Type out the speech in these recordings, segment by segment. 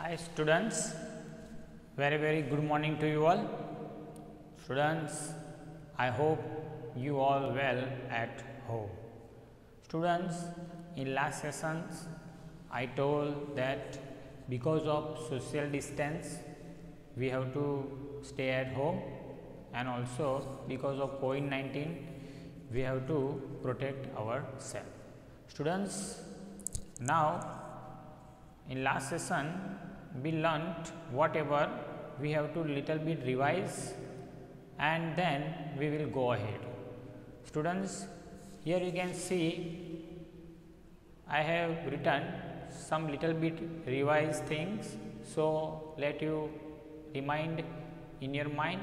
Hi students, very good morning to you all. Students, I hope you all well at home. Students, in last sessions I told that because of social distance we have to stay at home, and also because of COVID-19 we have to protect ourselves. Students, now in last session we learnt whatever we have to little bit revise, and then we will go ahead. Students, here you can see I have written some little bit revised things, so let you remind in your mind.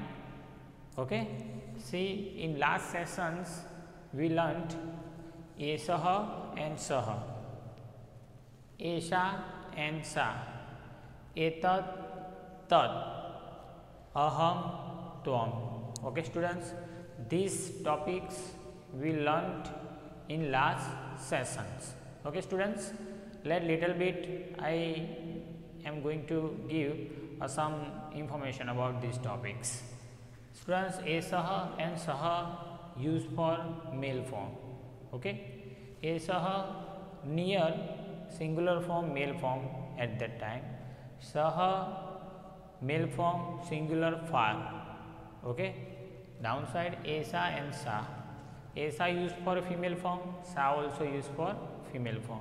Okay, see, in last sessions we learnt Esah and Sah, Esha and Sa, Etat, Tat, Aham, Tvam. Okay students, these topics we learnt in last sessions. Okay students, let little bit I am going to give some information about these topics. Students, Esah and Sah used for male form. Okay, Esah near singular form, male form at that time. Sah male form, singular far. Okay, downside Esa and Sa. Esa used for female form, Sa also used for female form.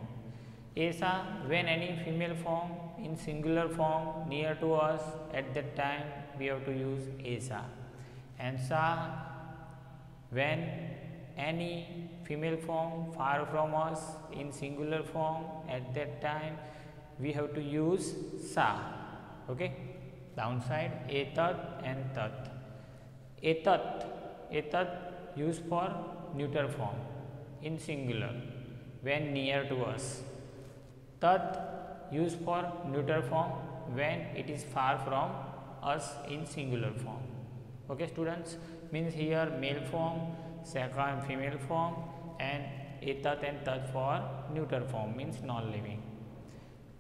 Esa, when any female form in singular form near to us, at that time we have to use Esa. And Sa, when any female form far from us in singular form, at that time we have to use Sa. Okay, downside Etat and Tat. Etat used for neuter form in singular when near to us. Tat used for neuter form when it is far from us in singular form. Okay students, means here male form, second female form, and Etat and Tat for neuter form, means non-living.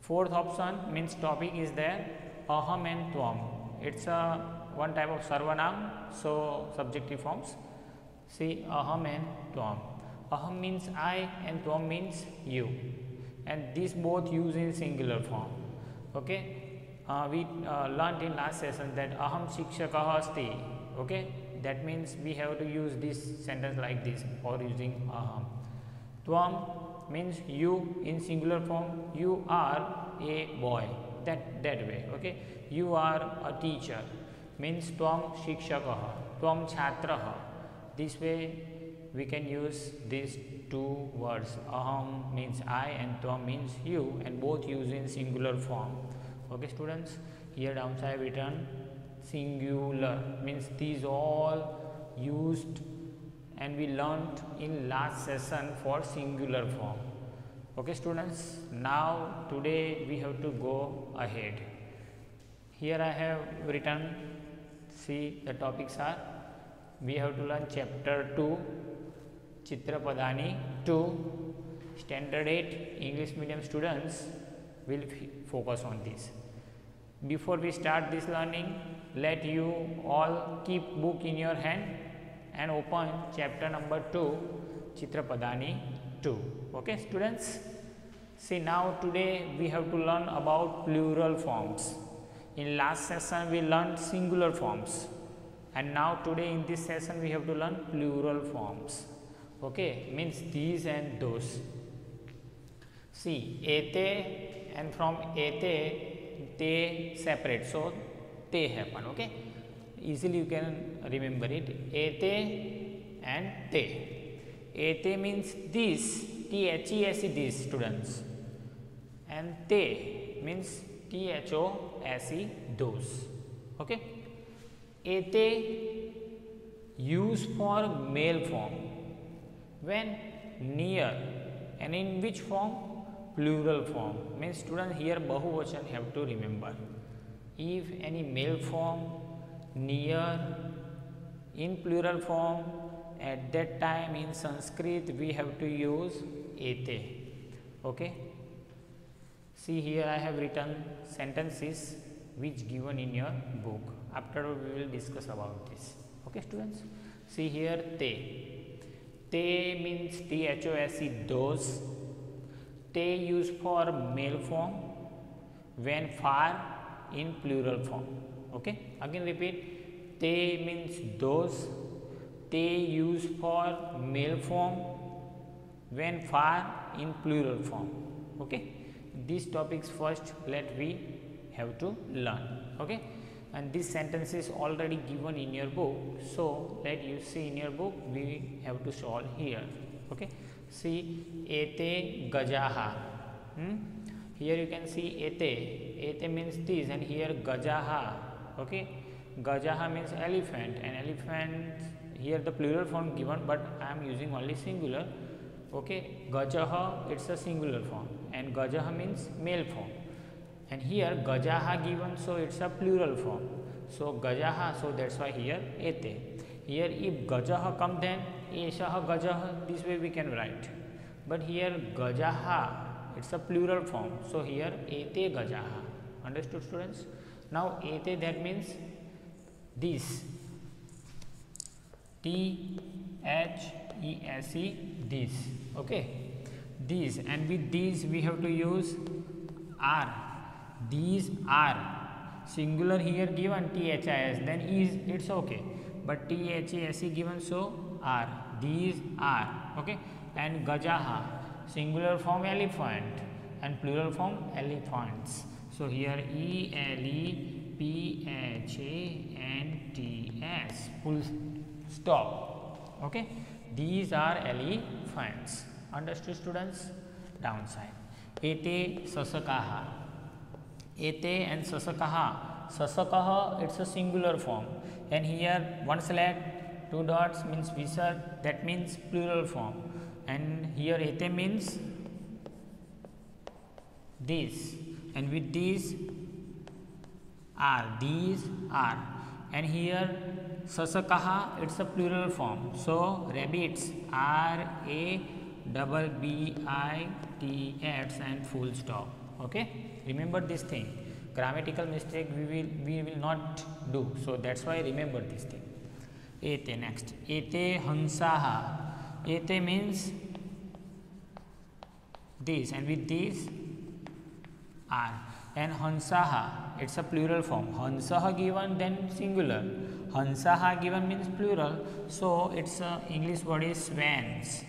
Fourth option means topic is there, Aham and Tvam. It's a one type of sarvanam, so subjective forms. See, Aham and Tvam. Aham means I and Tvam means you, and these both use in singular form. Okay, we learnt in last session that Aham Shikshakah asti. Okay, that means we have to use this sentence like this or using Aham. Tvam means you in singular form, you are a boy, that way. Okay, you are a teacher, means Tvam Shikshakah, Tvam Chhatrah. This way we can use these two words. Aham means I and Tvam means you, and both use in singular form. Okay students, here downside I have written singular, means these all used and we learnt in last session for singular form. Okay students, now today we have to go ahead. Here I have written, see, the topics are, we have to learn chapter 2, Chitrapadani 2, standard 8 English medium students will focus on this. Before we start this learning, let you all keep book in your hand and open chapter number 2, Chitrapadani 2. Okay students, see, now today we have to learn about plural forms. In last session we learned singular forms, and now today in this session we have to learn plural forms. Okay, means these and those. See, ete, and from ete te separate, so te happen. Okay, easily you can remember it, ete and te. Ete means this, THESE, these students, and te means THOSE, those. Okay, ete used for male form when near, and in which form? Plural form, means student here Bahuvachan have to remember. If any male form near in plural form, at that time in Sanskrit we have to use ete. Okay, See here I have written sentences which given in your book. After we will discuss about this. Okay students. See here te. Te means THOSE, those. Te used for male form when far in plural form. Okay, again repeat. Te means those. Te used for male form when far in plural form. Okay, these topics first we have to learn. Okay, and this sentence is already given in your book, so let you see in your book, we have to solve here. Okay, see ete gajaha. Here you can see ete means this, and here gajaha. Okay, gajaha means elephant, and elephant here the plural form given, but I am using only singular. Okay, gajaha it's a singular form, and gajaha means male form, and here gajaha given, so it's a plural form. So gajaha, so that's why here ete. Here if gajaha come, then eshaha gajaha, this way we can write, but here gajaha it's a plural form, so here ete gajaha. Understood students? Now ete, that means this, THESE, this. Okay, these, and with these we have to use are. These are singular here given THIS, then is it's okay, but THESE given, so are. These are. Okay, and gajaha singular form elephant and plural form elephants, so here ELEPHANTS, full stop. Okay, these are elephants. Understood students? Downside. Ete sasakaha. Ete and sasakaha. Sasakaha it's a singular form, and here one select, two dots means visar, that means plural form, and here ete means this, and with these are, these are, and here sasakaha it's a plural form, so rabbits, RABBITS, and full stop. Okay, remember this thing. Grammatical mistake we will not do, so that's why remember this thing. Ete next. Ete hansaha. Ete means this, and with these are, and hansaha it's a plural form. Hansaha given, then singular. Hansaha given means plural, so it's a English word is swans.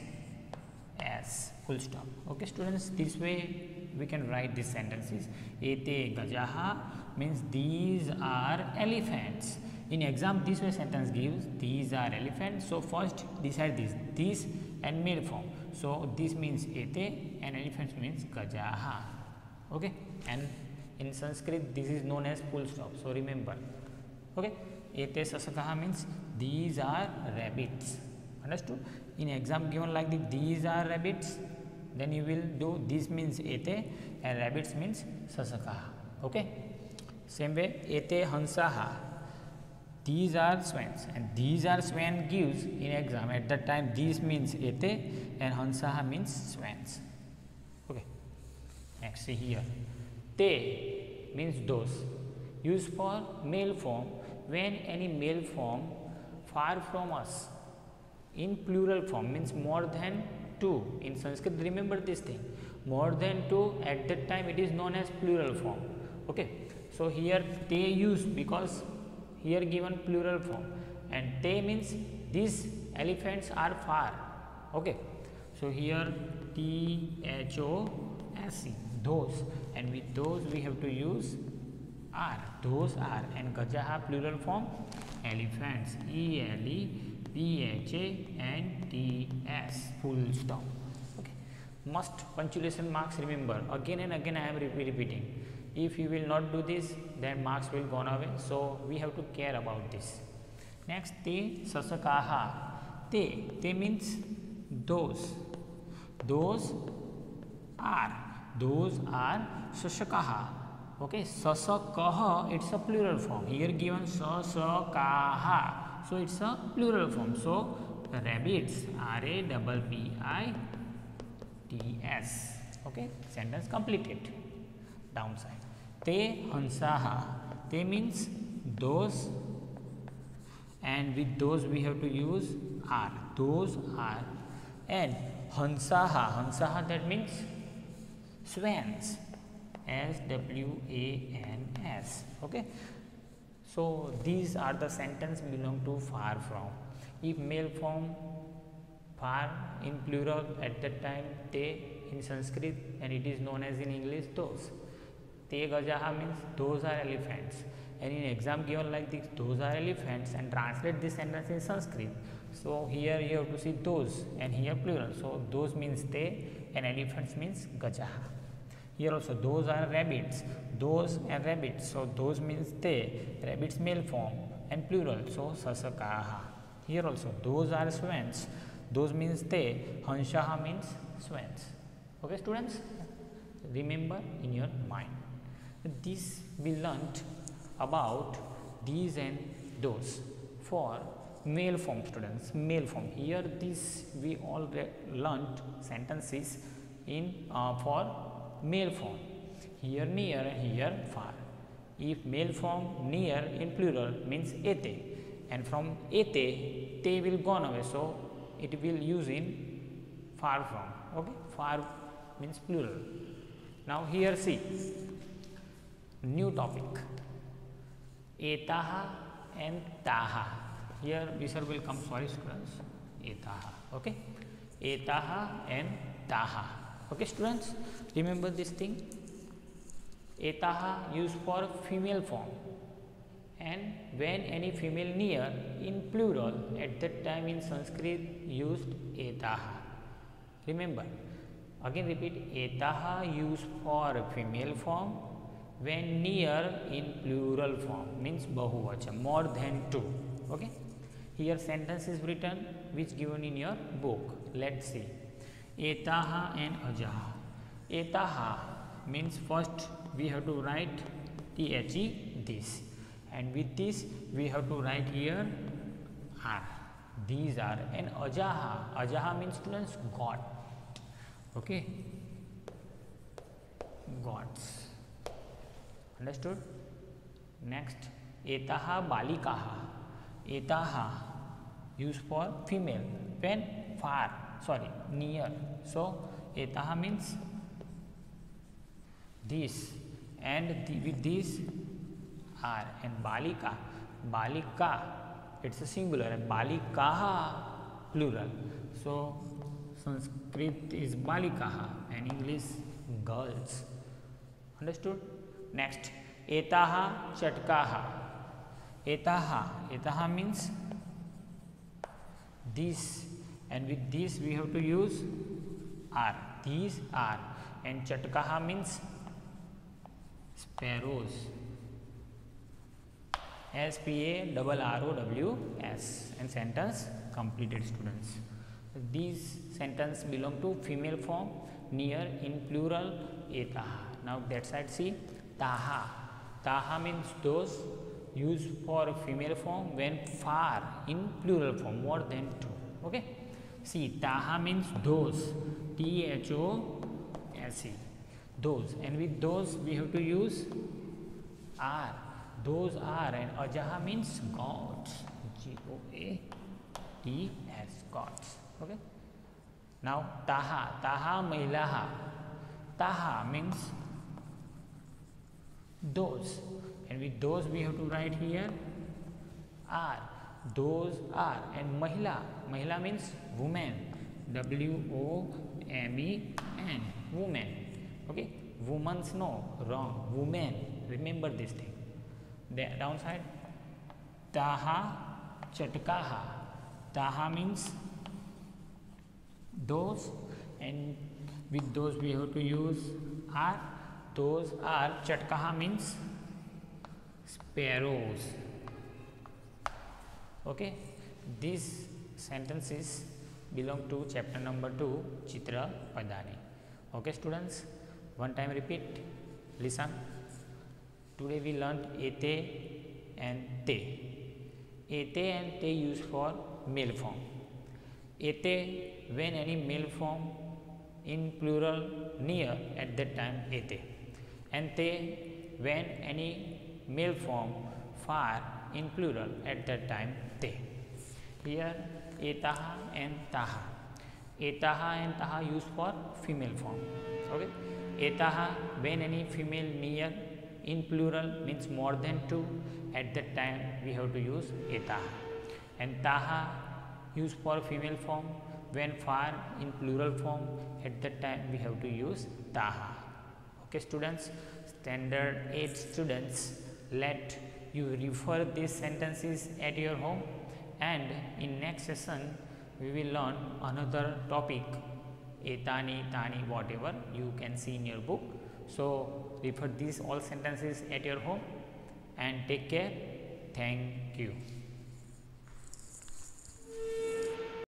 S, full stop. Okay students, this way we can write these sentences. Ete gajaha means these are elephants. In exam, this way sentence gives these are elephants. So first decide this and male form. So this means ete, and elephants means gajaha. Okay, and in Sanskrit this is known as full stop. So remember. Okay, ete sasakaha means these are rabbits. Understood? In exam given like this, these are rabbits, then you will do this means ete, and rabbits means sasakaha. Okay, same way ete hansaha, these are swans, and these are swan gives in exam at that time, this means ete and hansaha means swans. Okay, next see here, te means those, used for male form when any male form far from us. In plural form means more than two. In Sanskrit, remember this thing, more than two, at that time it is known as plural form. Okay, so here te used because here given plural form, and te means these elephants are far. Okay, so here THOSE, those, and with those we have to use are, those are, and gajaha plural form elephants, ELEPHANTS, full stop. Okay, must punctuation marks remember, again and again I am repeating. If you will not do this, then marks will gone away, so we have to care about this. Next, te sasakaha. Te means those are sasakaha. Okay, sasakaha it's a plural form, here given sasakaha, so it's a plural form, so rabbits, RABBITS. Okay, sentence completed. downside. Te hansaha. Te means those, and with those we have to use are. Those are. And hansaha. Hansaha, that means swans. SWANS. Okay. So these are the sentence belong to far from. If male form far in plural, at that time te in Sanskrit, and it is known as in English those. Te gajaha means those are elephants, and in exam given like this, those are elephants, and translate this sentence in Sanskrit. So here you have to see those, and here plural. So those means te, and elephants means gajaha. Here also those are rabbits, those and rabbits. So those means te, rabbits male form and plural. So sasakaha. Here also those are swans, those means te, hanshaha means swans. Okay students, remember in your mind. This we learnt about these and those for male form students. Male form, here this we all learnt sentences in for male form. Here near and here far. If male form near in plural means ete, and from ete te will gone away, so it will use in far from. Okay, far means plural. Now here see new topic, etaha and taha. Here visor will come, sorry students, etaha. Okay, etaha and taha. Okay students, remember this thing. Etaha used for female form, and when any female near in plural, at that time in Sanskrit used etaha. Remember, again repeat, etaha used for female form when near in plural form, means bahuvachan, more than two. Okay, here sentence is written which given in your book. Let's see. Etaha and ajaha. Etaha means first we have to write the this, and with this we have to write here are. These are. And ajaha. Ajaha means students God. Okay, gods. Understood? Next, etaha balikaha. Etaha used for female when far, sorry, near. So etaha means this, and with this are. And balika, balika, it's a singular, and balikaha plural. So Sanskrit is balikaha and English girls. Understood? Next, etaha chatkaha. Etaha, etaha means this, and with this we have to use are. These are. And chatkaha means sparrows. SPARROWS. And sentence completed students. These sentence belong to female form, near in plural, etaha. Now that side see taha. Taha means those, used for female form when far in plural form, more than two. Okay, see taha means those, THOSE, those, and with those we have to use are. Those are. And ajaha means gods, GOADS, gods. Okay, now taha. Taha mailaha. Taha means those, and with those we have to write here are. Those are. And mahila. Mahila means woman, WOMEN, woman. Okay, woman's no, wrong, woman. Remember this thing. The downside, taha chatkaha. Taha means those, and with those we have to use are. Those are. Chatkaha means sparrows. Okay, these sentences belong to chapter number 2, Chitra Padani. Okay students, one time repeat, listen. Today we learned ete and te. Ete and te used for male form. Ete when any male form in plural near, at that time ete. and they when any male form far in plural at that time they. Here etaha and taha. Etaha and taha used for female form. Okay. Etaha when any female near in plural means more than two, at that time we have to use etaha. And taha used for female form when far in plural form, at that time we have to use taha. Okay students, standard 8 students, let you refer these sentences at your home, and in next session we will learn another topic, etani, tani, whatever you can see in your book. So refer these all sentences at your home and take care. Thank you.